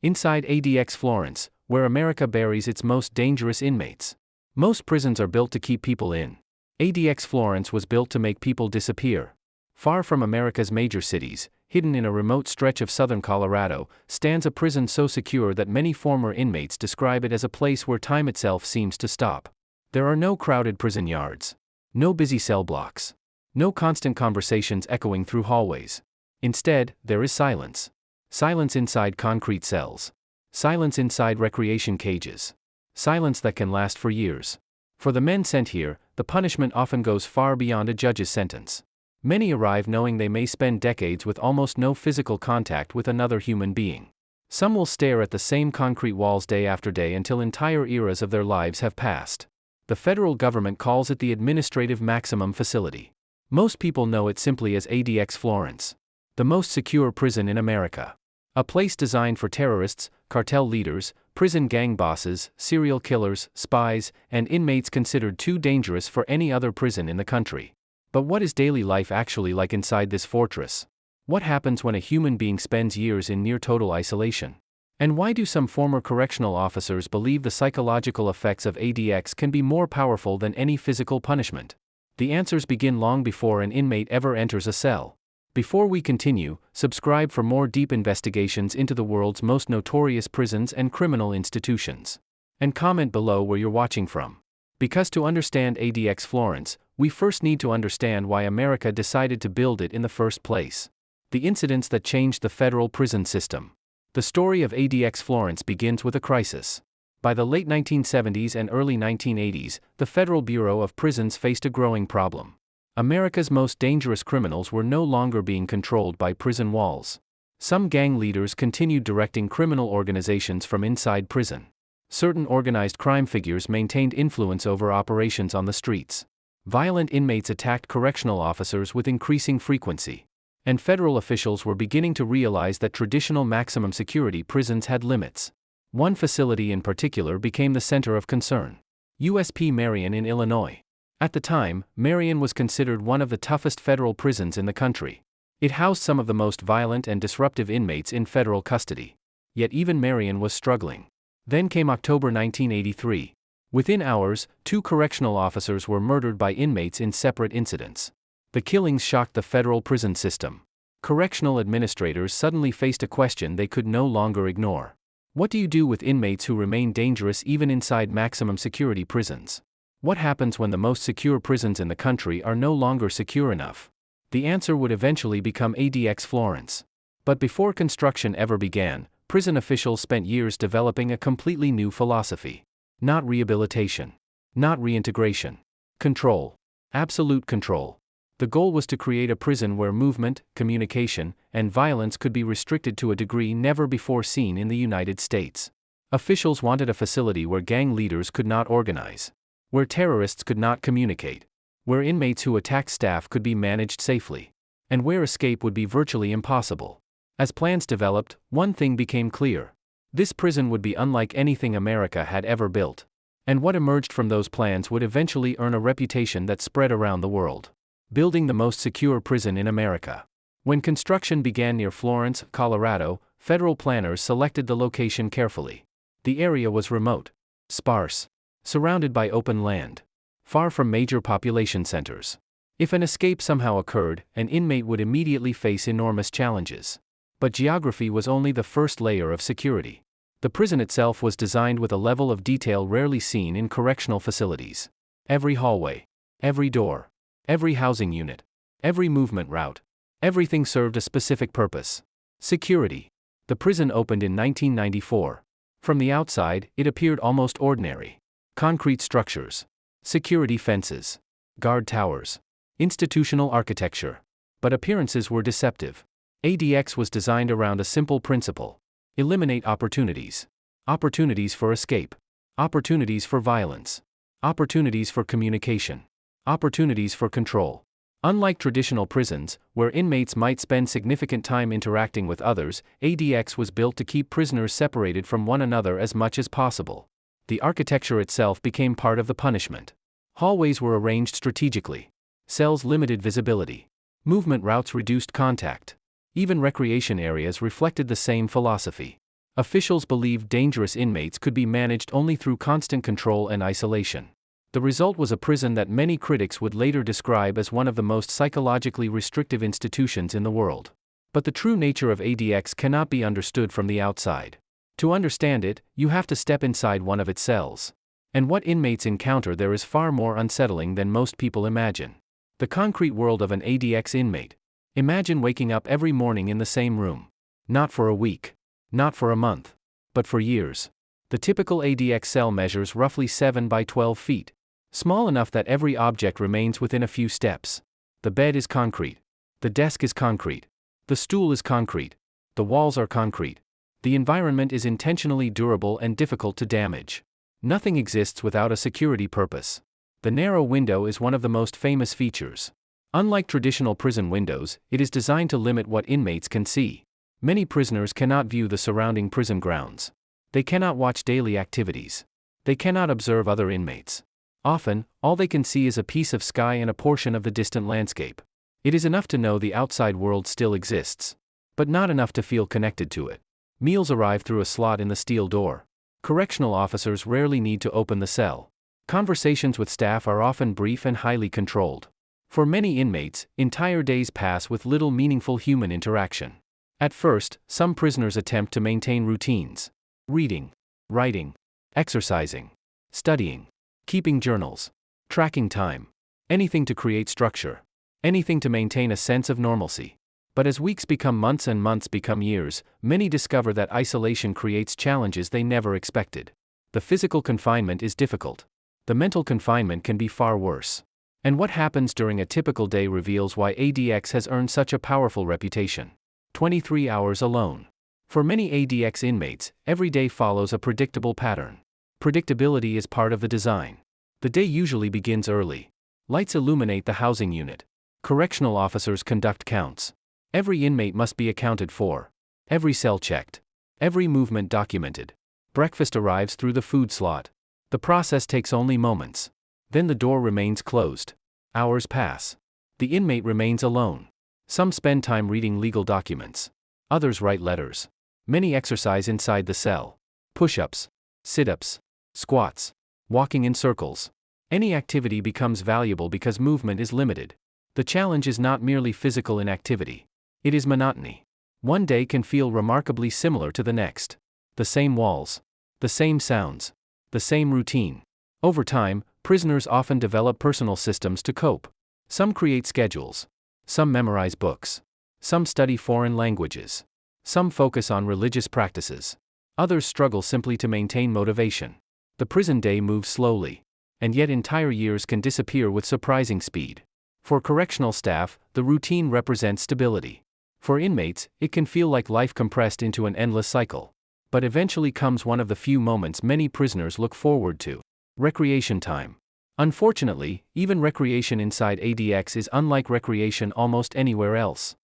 Inside ADX Florence, where America buries its most dangerous inmates. Most prisons are built to keep people in. ADX Florence was built to make people disappear. Far from America's major cities, hidden in a remote stretch of southern Colorado, stands a prison so secure that many former inmates describe it as a place where time itself seems to stop. There are no crowded prison yards. No busy cell blocks. No constant conversations echoing through hallways. Instead, there is silence. Silence inside concrete cells. Silence inside recreation cages. Silence that can last for years. For the men sent here, the punishment often goes far beyond a judge's sentence. Many arrive knowing they may spend decades with almost no physical contact with another human being. Some will stare at the same concrete walls day after day until entire eras of their lives have passed. The federal government calls it the Administrative Maximum Facility. Most people know it simply as ADX Florence. The most secure prison in America. A place designed for terrorists, cartel leaders, prison gang bosses, serial killers, spies, and inmates considered too dangerous for any other prison in the country. But what is daily life actually like inside this fortress? What happens when a human being spends years in near total isolation? And why do some former correctional officers believe the psychological effects of ADX can be more powerful than any physical punishment? The answers begin long before an inmate ever enters a cell. Before we continue, subscribe for more deep investigations into the world's most notorious prisons and criminal institutions. And comment below where you're watching from. Because to understand ADX Florence, we first need to understand why America decided to build it in the first place. The incidents that changed the federal prison system. The story of ADX Florence begins with a crisis. By the late 1970s and early 1980s, the Federal Bureau of Prisons faced a growing problem. America's most dangerous criminals were no longer being controlled by prison walls. Some gang leaders continued directing criminal organizations from inside prison. Certain organized crime figures maintained influence over operations on the streets. Violent inmates attacked correctional officers with increasing frequency. And federal officials were beginning to realize that traditional maximum security prisons had limits. One facility in particular became the center of concern. USP Marion in Illinois. At the time, Marion was considered one of the toughest federal prisons in the country. It housed some of the most violent and disruptive inmates in federal custody. Yet even Marion was struggling. Then came October 1983. Within hours, 2 correctional officers were murdered by inmates in separate incidents. The killings shocked the federal prison system. Correctional administrators suddenly faced a question they could no longer ignore. What do you do with inmates who remain dangerous even inside maximum security prisons? What happens when the most secure prisons in the country are no longer secure enough? The answer would eventually become ADX Florence. But before construction ever began, prison officials spent years developing a completely new philosophy. Not rehabilitation. Not reintegration. Control. Absolute control. The goal was to create a prison where movement, communication, and violence could be restricted to a degree never before seen in the United States. Officials wanted a facility where gang leaders could not organize. Where terrorists could not communicate. Where inmates who attacked staff could be managed safely. And where escape would be virtually impossible. As plans developed, one thing became clear. This prison would be unlike anything America had ever built. And what emerged from those plans would eventually earn a reputation that spread around the world. Building the most secure prison in America. When construction began near Florence, Colorado, federal planners selected the location carefully. The area was remote, sparse, surrounded by open land, far from major population centers. If an escape somehow occurred, an inmate would immediately face enormous challenges. But geography was only the first layer of security. The prison itself was designed with a level of detail rarely seen in correctional facilities. Every hallway, every door, every housing unit, every movement route, everything served a specific purpose. Security. The prison opened in 1994. From the outside, it appeared almost ordinary. Concrete structures, security fences, guard towers, institutional architecture. But appearances were deceptive. ADX was designed around a simple principle. Eliminate opportunities. Opportunities for escape. Opportunities for violence. Opportunities for communication. Opportunities for control. Unlike traditional prisons, where inmates might spend significant time interacting with others, ADX was built to keep prisoners separated from one another as much as possible. The architecture itself became part of the punishment. Hallways were arranged strategically. Cells limited visibility. Movement routes reduced contact. Even recreation areas reflected the same philosophy. Officials believed dangerous inmates could be managed only through constant control and isolation. The result was a prison that many critics would later describe as one of the most psychologically restrictive institutions in the world. But the true nature of ADX cannot be understood from the outside. To understand it, you have to step inside one of its cells. And what inmates encounter there is far more unsettling than most people imagine. The concrete world of an ADX inmate. Imagine waking up every morning in the same room. Not for a week. Not for a month. But for years. The typical ADX cell measures roughly 7 by 12 feet. Small enough that every object remains within a few steps. The bed is concrete. The desk is concrete. The stool is concrete. The walls are concrete. The environment is intentionally durable and difficult to damage. Nothing exists without a security purpose. The narrow window is one of the most famous features. Unlike traditional prison windows, it is designed to limit what inmates can see. Many prisoners cannot view the surrounding prison grounds. They cannot watch daily activities. They cannot observe other inmates. Often, all they can see is a piece of sky and a portion of the distant landscape. It is enough to know the outside world still exists, but not enough to feel connected to it. Meals arrive through a slot in the steel door. Correctional officers rarely need to open the cell. Conversations with staff are often brief and highly controlled. For many inmates, entire days pass with little meaningful human interaction. At first, some prisoners attempt to maintain routines. Reading, writing, exercising, studying, keeping journals, tracking time. Anything to create structure. Anything to maintain a sense of normalcy. But as weeks become months and months become years, many discover that isolation creates challenges they never expected. The physical confinement is difficult. The mental confinement can be far worse. And what happens during a typical day reveals why ADX has earned such a powerful reputation. 23 hours alone. For many ADX inmates, every day follows a predictable pattern. Predictability is part of the design. The day usually begins early. Lights illuminate the housing unit. Correctional officers conduct counts. Every inmate must be accounted for. Every cell checked. Every movement documented. Breakfast arrives through the food slot. The process takes only moments. Then the door remains closed. Hours pass. The inmate remains alone. Some spend time reading legal documents. Others write letters. Many exercise inside the cell. Push-ups, sit-ups, squats, walking in circles. Any activity becomes valuable because movement is limited. The challenge is not merely physical inactivity. It is monotony. One day can feel remarkably similar to the next. The same walls. The same sounds. The same routine. Over time, prisoners often develop personal systems to cope. Some create schedules. Some memorize books. Some study foreign languages. Some focus on religious practices. Others struggle simply to maintain motivation. The prison day moves slowly. And yet entire years can disappear with surprising speed. For correctional staff, the routine represents stability. For inmates, it can feel like life compressed into an endless cycle. But eventually comes one of the few moments many prisoners look forward to. Recreation time. Unfortunately, even recreation inside ADX is unlike recreation almost anywhere else.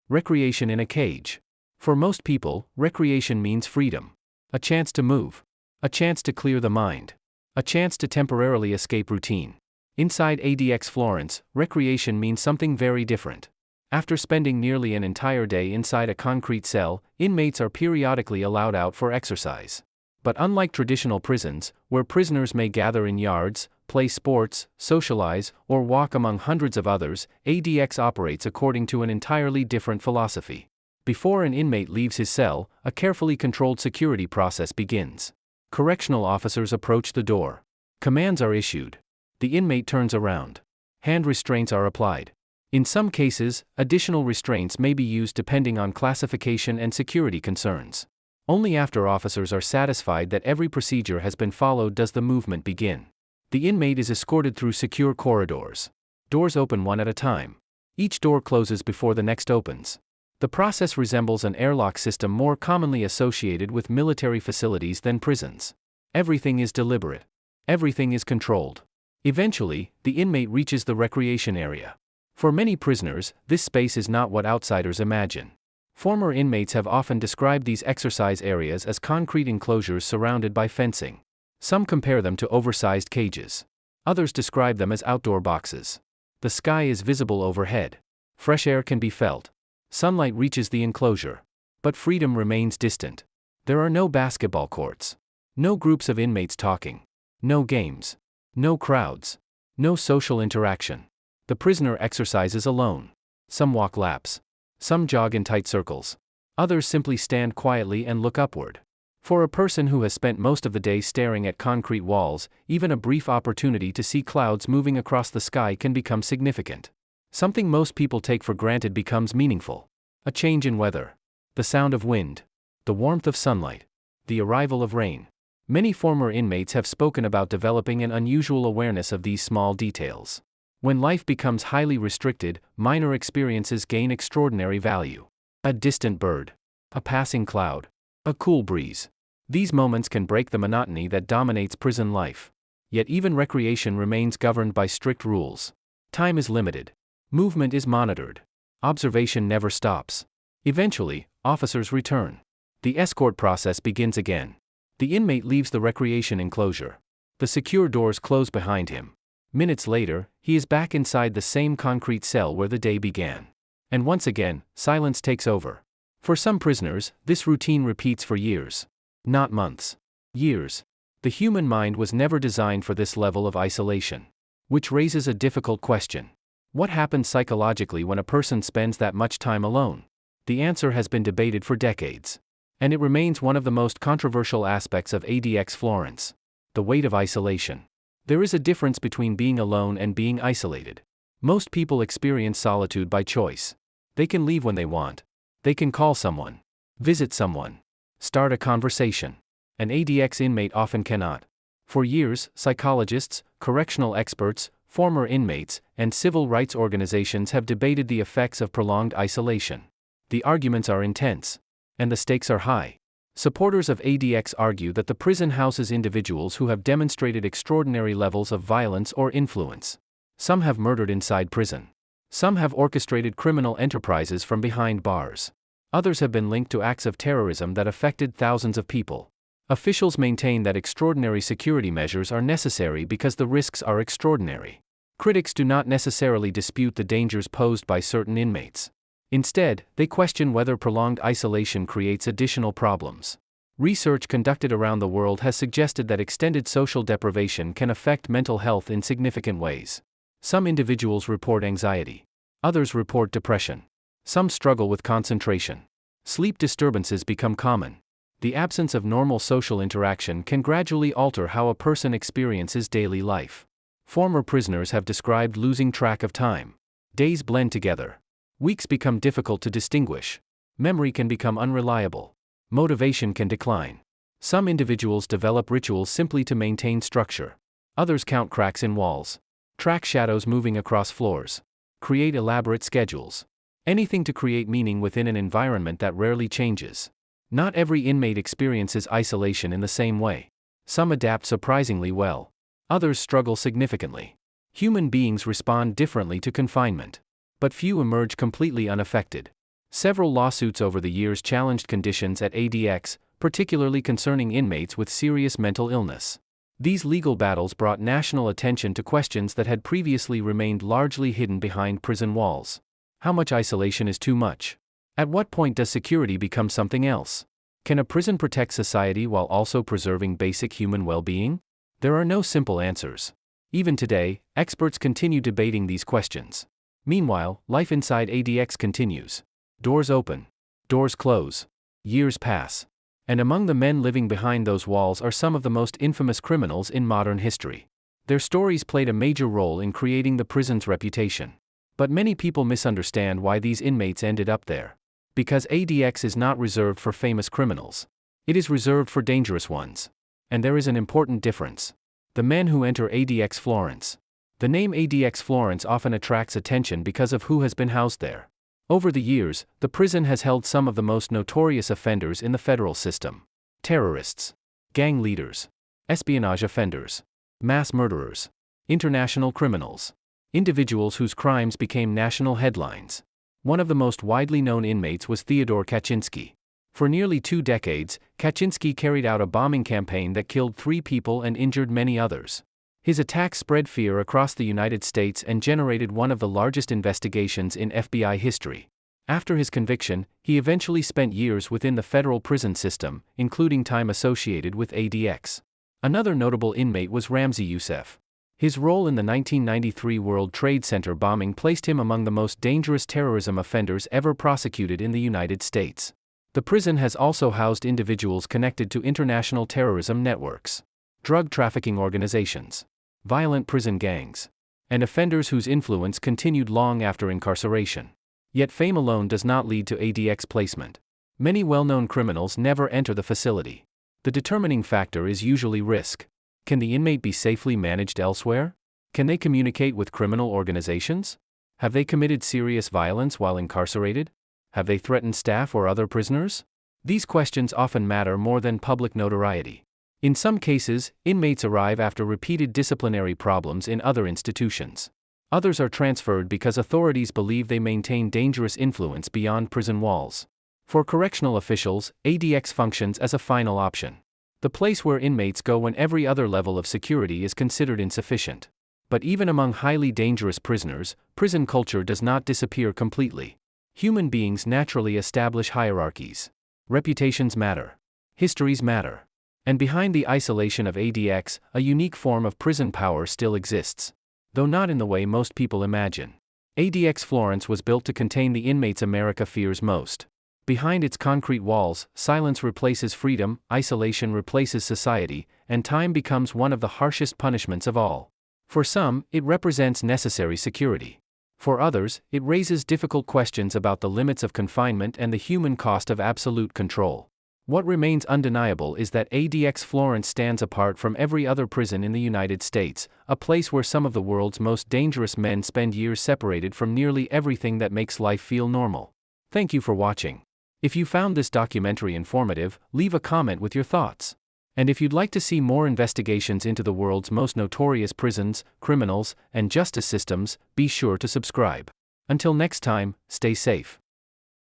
Recreation in a cage. For most people, recreation means freedom. A chance to move. A chance to clear the mind. A chance to temporarily escape routine. Inside ADX Florence, recreation means something very different. After spending nearly an entire day inside a concrete cell, inmates are periodically allowed out for exercise. But unlike traditional prisons, where prisoners may gather in yards, play sports, socialize, or walk among hundreds of others, ADX operates according to an entirely different philosophy. Before an inmate leaves his cell, a carefully controlled security process begins. Correctional officers approach the door. Commands are issued. The inmate turns around. Hand restraints are applied. In some cases, additional restraints may be used depending on classification and security concerns. Only after officers are satisfied that every procedure has been followed does the movement begin. The inmate is escorted through secure corridors. Doors open one at a time. Each door closes before the next opens. The process resembles an airlock system more commonly associated with military facilities than prisons. Everything is deliberate. Everything is controlled. Eventually, the inmate reaches the recreation area. For many prisoners, this space is not what outsiders imagine. Former inmates have often described these exercise areas as concrete enclosures surrounded by fencing. Some compare them to oversized cages. Others describe them as outdoor boxes. The sky is visible overhead. Fresh air can be felt. Sunlight reaches the enclosure. But freedom remains distant. There are no basketball courts. No groups of inmates talking. No games. No crowds. No social interaction. The prisoner exercises alone. Some walk laps. Some jog in tight circles. Others simply stand quietly and look upward. For a person who has spent most of the day staring at concrete walls, even a brief opportunity to see clouds moving across the sky can become significant. Something most people take for granted becomes meaningful. A change in weather. The sound of wind. The warmth of sunlight. The arrival of rain. Many former inmates have spoken about developing an unusual awareness of these small details. When life becomes highly restricted, minor experiences gain extraordinary value. A distant bird. A passing cloud. A cool breeze. These moments can break the monotony that dominates prison life. Yet even recreation remains governed by strict rules. Time is limited. Movement is monitored. Observation never stops. Eventually, officers return. The escort process begins again. The inmate leaves the recreation enclosure. The secure doors close behind him. Minutes later, he is back inside the same concrete cell where the day began. And once again, silence takes over. For some prisoners, this routine repeats for years. Not months. Years. The human mind was never designed for this level of isolation. Which raises a difficult question. What happens psychologically when a person spends that much time alone? The answer has been debated for decades. And it remains one of the most controversial aspects of ADX Florence. The weight of isolation. There is a difference between being alone and being isolated. Most people experience solitude by choice. They can leave when they want. They can call someone. Visit someone. Start a conversation. An ADX inmate often cannot. For years, psychologists, correctional experts, former inmates, and civil rights organizations have debated the effects of prolonged isolation. The arguments are intense. And the stakes are high. Supporters of ADX argue that the prison houses individuals who have demonstrated extraordinary levels of violence or influence. Some have murdered inside prison. Some have orchestrated criminal enterprises from behind bars. Others have been linked to acts of terrorism that affected thousands of people. Officials maintain that extraordinary security measures are necessary because the risks are extraordinary. Critics do not necessarily dispute the dangers posed by certain inmates. Instead, they question whether prolonged isolation creates additional problems. Research conducted around the world has suggested that extended social deprivation can affect mental health in significant ways. Some individuals report anxiety. Others report depression. Some struggle with concentration. Sleep disturbances become common. The absence of normal social interaction can gradually alter how a person experiences daily life. Former prisoners have described losing track of time. Days blend together. Weeks become difficult to distinguish. Memory can become unreliable. Motivation can decline. Some individuals develop rituals simply to maintain structure. Others count cracks in walls. Track shadows moving across floors. Create elaborate schedules. Anything to create meaning within an environment that rarely changes. Not every inmate experiences isolation in the same way. Some adapt surprisingly well. Others struggle significantly. Human beings respond differently to confinement. But few emerge completely unaffected. Several lawsuits over the years challenged conditions at ADX, particularly concerning inmates with serious mental illness. These legal battles brought national attention to questions that had previously remained largely hidden behind prison walls. How much isolation is too much? At what point does security become something else? Can a prison protect society while also preserving basic human well-being? There are no simple answers. Even today, experts continue debating these questions. Meanwhile, life inside ADX continues. Doors open. Doors close. Years pass. And among the men living behind those walls are some of the most infamous criminals in modern history. Their stories played a major role in creating the prison's reputation. But many people misunderstand why these inmates ended up there. Because ADX is not reserved for famous criminals. It is reserved for dangerous ones. And there is an important difference. The men who enter ADX Florence. The name ADX Florence often attracts attention because of who has been housed there. Over the years, the prison has held some of the most notorious offenders in the federal system. Terrorists. Gang leaders. Espionage offenders. Mass murderers. International criminals. Individuals whose crimes became national headlines. One of the most widely known inmates was Theodore Kaczynski. For nearly 2 decades, Kaczynski carried out a bombing campaign that killed 3 people and injured many others. His attacks spread fear across the United States and generated one of the largest investigations in FBI history. After his conviction, he eventually spent years within the federal prison system, including time associated with ADX. Another notable inmate was Ramzi Youssef. His role in the 1993 World Trade Center bombing placed him among the most dangerous terrorism offenders ever prosecuted in the United States. The prison has also housed individuals connected to international terrorism networks, drug trafficking organizations, violent prison gangs, and offenders whose influence continued long after incarceration. Yet fame alone does not lead to ADX placement. Many well-known criminals never enter the facility. The determining factor is usually risk. Can the inmate be safely managed elsewhere? Can they communicate with criminal organizations? Have they committed serious violence while incarcerated? Have they threatened staff or other prisoners? These questions often matter more than public notoriety. In some cases, inmates arrive after repeated disciplinary problems in other institutions. Others are transferred because authorities believe they maintain dangerous influence beyond prison walls. For correctional officials, ADX functions as a final option. The place where inmates go when every other level of security is considered insufficient. But even among highly dangerous prisoners, prison culture does not disappear completely. Human beings naturally establish hierarchies. Reputations matter. Histories matter. And behind the isolation of ADX, a unique form of prison power still exists. Though not in the way most people imagine. ADX Florence was built to contain the inmates America fears most. Behind its concrete walls, silence replaces freedom, isolation replaces society, and time becomes one of the harshest punishments of all. For some, it represents necessary security. For others, it raises difficult questions about the limits of confinement and the human cost of absolute control. What remains undeniable is that ADX Florence stands apart from every other prison in the United States, a place where some of the world's most dangerous men spend years separated from nearly everything that makes life feel normal. Thank you for watching. If you found this documentary informative, leave a comment with your thoughts. And if you'd like to see more investigations into the world's most notorious prisons, criminals, and justice systems, be sure to subscribe. Until next time, stay safe.